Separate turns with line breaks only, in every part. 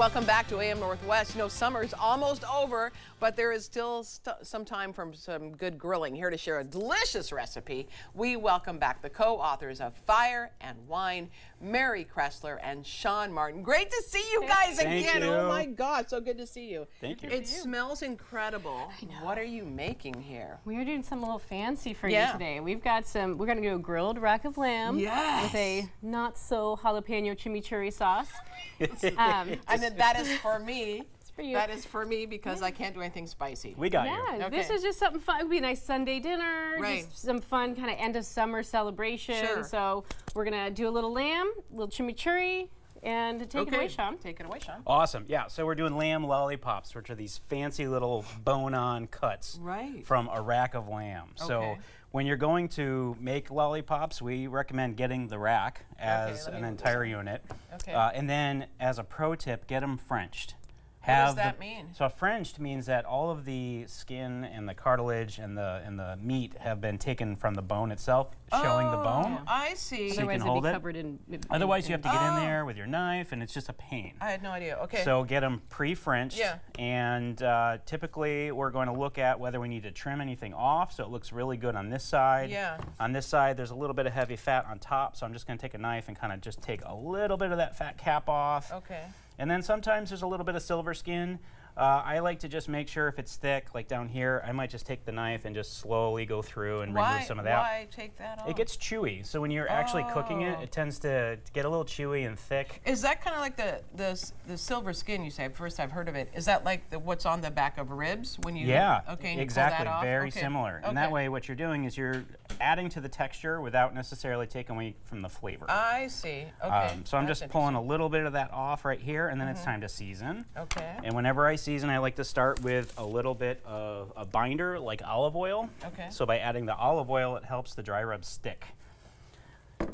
Welcome back to AM Northwest. You know, summer's almost over, but there is still some time for some good grilling. Here to share a delicious recipe, we welcome back the co-authors of Fire and Wine, Mary Cressler and Sean Martin. Great to see you guys again. Oh my God, so good to see you.
Thank you.
It smells incredible.
I know.
What are you making here?
We are doing something a little fancy for you today. We've got some, we're gonna do a grilled rack of lamb with a not so jalapeno chimichurri sauce.
And then that is for me.
It's for you.
That is for me because I can't do anything spicy.
We got you.
Yeah,
Okay.
this is just something fun. It would be a nice Sunday dinner,
Right.
just some fun kind of end of summer celebration.
Sure.
So we're gonna do a little lamb, a little chimichurri, and take it away, Sean.
Take it away, Sean.
Awesome. Yeah, so we're doing lamb lollipops, which are these fancy little bone-on cuts from a rack of lamb. So when you're going to make lollipops, we recommend getting the rack as an entire unit.
Okay.
And then as a pro tip, get them Frenched.
What does that mean?
So Frenched means that all of the skin and the cartilage and the meat have been taken from the bone itself, showing the bone.
I see.
So you can
Otherwise,
hold
it'd be
it.
covered in.
Otherwise, you have to get in there with your knife, and it's just a pain.
I had no idea. Okay.
So get them pre-Frenched.
Yeah.
And typically, we're going to look at whether we need to trim anything off, so it looks really good on this side.
Yeah.
On this side, there's a little bit of heavy fat on top, so I'm just going to take a knife and kind of just take a little bit of that fat cap off.
Okay.
And then sometimes there's a little bit of silver skin. I like to just make sure if it's thick, like down here, I might just take the knife and just slowly go through and remove some of that.
Why take that off?
It gets chewy, so when you're actually cooking it, it tends to get a little chewy and thick.
Is that kind of like the silver skin you say? First I've heard of it. Is that like what's on the back of ribs when you?
Yeah,
Okay. And
exactly.
You pull that off?
Very similar. And that way, what you're doing is you're adding to the texture without necessarily taking away from the flavor.
I see. Okay.
So I'm just pulling a little bit of that off right here, and then it's time to season.
Okay.
And whenever I season, I like to start with a little bit of a binder, like olive oil.
Okay.
So by adding the olive oil, it helps the dry rub stick.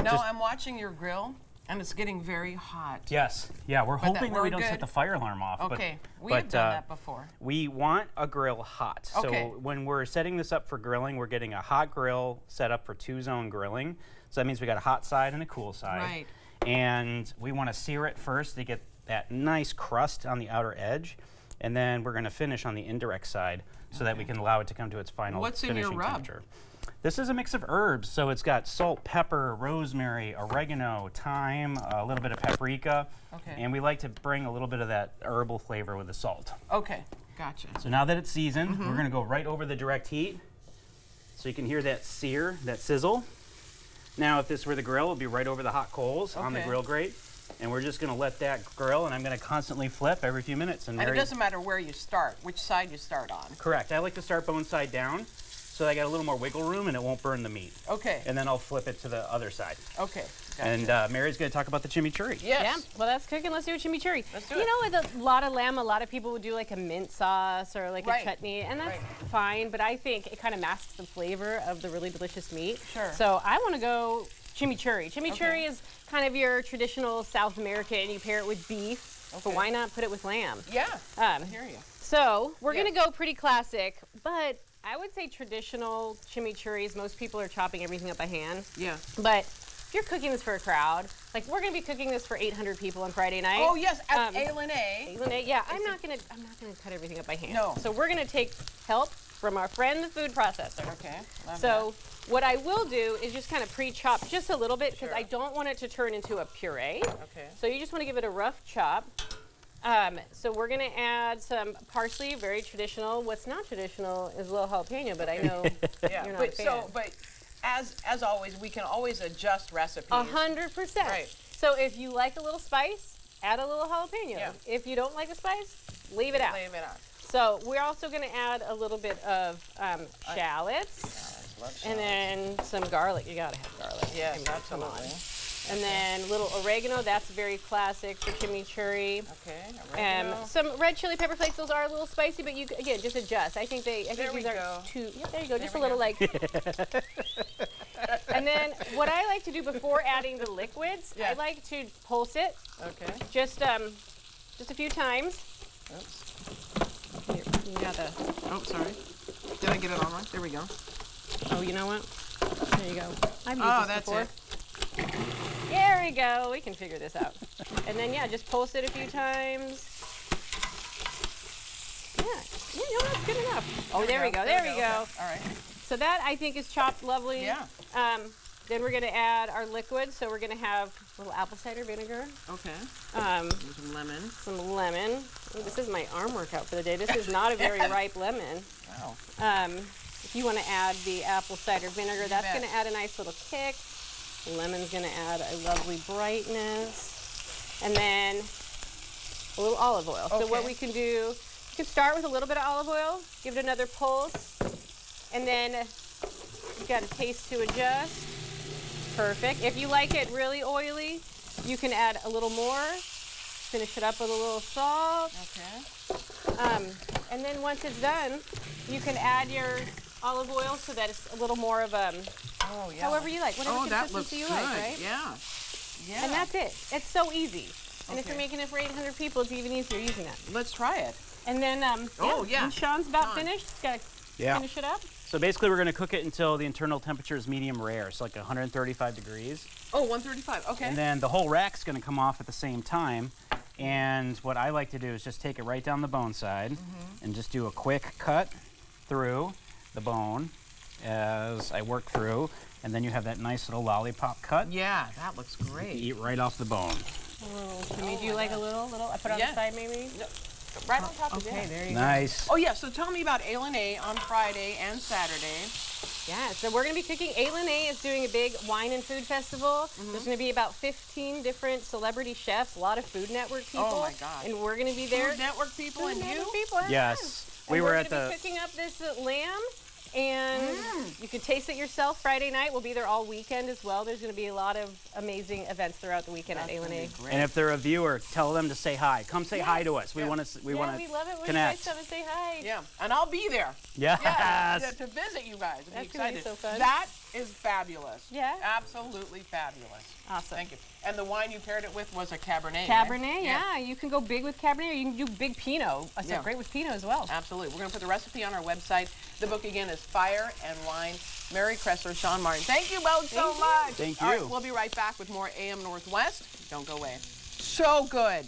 Now I'm watching your grill, and it's getting very hot.
Yes. Yeah, we're hoping that we don't
good.
set the fire alarm off.
Okay. We have done that before.
We want a grill hot.
Okay.
So when we're setting this up for grilling, we're getting a hot grill set up for 2-zone grilling. So that means we got a hot side and a cool side.
Right.
And we want to sear it first to get that nice crust on the outer edge. And then we're going to finish on the indirect side so that we can allow it to come to its final finishing temperature. This is a mix of herbs, so it's got salt, pepper, rosemary, oregano, thyme, a little bit of paprika, and we like to bring a little bit of that herbal flavor with the salt.
Okay, gotcha.
So now that it's seasoned, we're going to go right over the direct heat, so you can hear that sear, that sizzle. Now, if this were the grill, it would be right over the hot coals on the grill grate. And we're just going to let that grill, and I'm going to constantly flip every few minutes. And
it doesn't matter where you start, which side you start on.
Correct. I like to start bone side down, so I got a little more wiggle room, and it won't burn the meat.
Okay.
And then I'll flip it to the other side.
Okay. Gotcha.
And Mary's going to talk about the chimichurri.
Yes.
Yeah. Well, that's cooking. Let's do a chimichurri.
Let's do it.
You know, with a lot of lamb, a lot of people would do like a mint sauce or like a chutney, and that's fine. But I think it kind of masks the flavor of the really delicious meat.
Sure.
So I want to go chimichurri. Chimichurri is kind of your traditional South American. You pair it with beef, but why not put it with lamb?
Yeah, I hear you.
So we're going to go pretty classic, but I would say traditional chimichurris, most people are chopping everything up by hand.
Yeah.
But if you're cooking this for a crowd, like we're going to be cooking this for 800 people on Friday night.
Oh yes, at A.
Yeah, I'm not going to cut everything up by hand.
No.
So we're going to take help from our friend the food processor.
Okay.
So what I will do is just kind of pre-chop just a little bit because I don't want it to turn into a puree.
Okay.
So you just want to give it a rough chop. So we're going to add some parsley, very traditional. What's not traditional is a little jalapeno, but I know you're not a fan.
But as always, we can always adjust recipes.
100%.
Right.
So if you like a little spice, add a little jalapeno.
Yeah.
If you don't like the spice, leave it out.
Leave it out.
So we're also going to add a little bit of shallots. And then some garlic. You gotta have garlic.
Yes,
come on.
absolutely.
And then a little oregano. That's very classic for chimichurri.
Okay. Oregano.
Some red chili pepper flakes. Those are a little spicy, but you again just adjust. I think these are too. Yeah, there you go. Just a little like. And then what I like to do before adding the liquids, I like to pulse it.
Okay.
Just a few times.
Oops.
Here, you got the.
Oh, sorry. Did I get it all right? There we go.
Oh, you know what? There you go. I've used this before.
It.
There we go. We can figure this out. And then, yeah, just pulse it a few times. no, that's good enough. Oh, there we go. There we go.
Okay. All right.
So that I think is chopped lovely.
Yeah.
Then we're gonna add our liquid. So we're gonna have a little apple cider vinegar.
Okay. Some lemon.
Some lemon. Ooh, this is my arm workout for the day. This is not a very ripe lemon.
Wow.
If you want to add the apple cider vinegar, that's going to add a nice little kick. Lemon's going to add a lovely brightness. And then a little olive oil.
Okay.
So what we can do, you can start with a little bit of olive oil, give it another pulse, and then you've got a taste to adjust. Perfect. If you like it really oily, you can add a little more. Finish it up with a little salt.
Okay.
And then once it's done, you can add your olive oil so that it's a little more of however you like, whatever consistency you like, right?
Yeah. Yeah.
And that's it. It's so easy. And if you're making it for 800 people, it's even easier using that.
Let's try it.
And then, when Sean's about finished, he's got to finish it up.
So basically, we're going to cook it until the internal temperature is medium rare, so like 135 degrees.
Oh, 135. Okay.
And then the whole rack's going to come off at the same time. And what I like to do is just take it right down the bone side and just do a quick cut through the bone as I work through. And then you have that nice little lollipop cut.
Yeah, that looks great.
You eat right off the bone.
Jimmy, do you like a little? I put it on the side maybe?
No.
Right on top of it.
Okay, there you go.
Nice.
Oh, yeah, so tell me about A on Friday and Saturday.
Yeah, so we're going to be cooking. A is doing a big wine and food festival. There's going to be about 15 different celebrity chefs, a lot of Food Network people.
Oh, my God.
And we're going to be there.
Food Network people and you?
People,
Yes.
We were at the... We're going to be cooking up this lamb, and you can taste it yourself Friday night. We'll be there all weekend as well. There's going to be a lot of amazing events throughout the weekend at A.
And if they're a viewer, tell them to say hi. Come say hi to us. We want to
we love it when
connect.
you guys come and say hi.
Yeah, and I'll be there.
Yes.
Yeah, to visit you guys. I'm
That's
excited.
Gonna be so fun.
That is fabulous.
Yeah.
Absolutely fabulous.
Awesome.
Thank you. And the wine you paired it with was a Cabernet.
Cabernet,
right?
yeah. You can go big with Cabernet, or you can do big Pinot. It's great with Pinot as well.
Absolutely. We're going to put the recipe on our website. The book again is Fire and Wine. Mary Cressler, Sean Martin. Thank you both so much.
Thank you.
All right, we'll be right back with more AM Northwest. Don't go away. So good.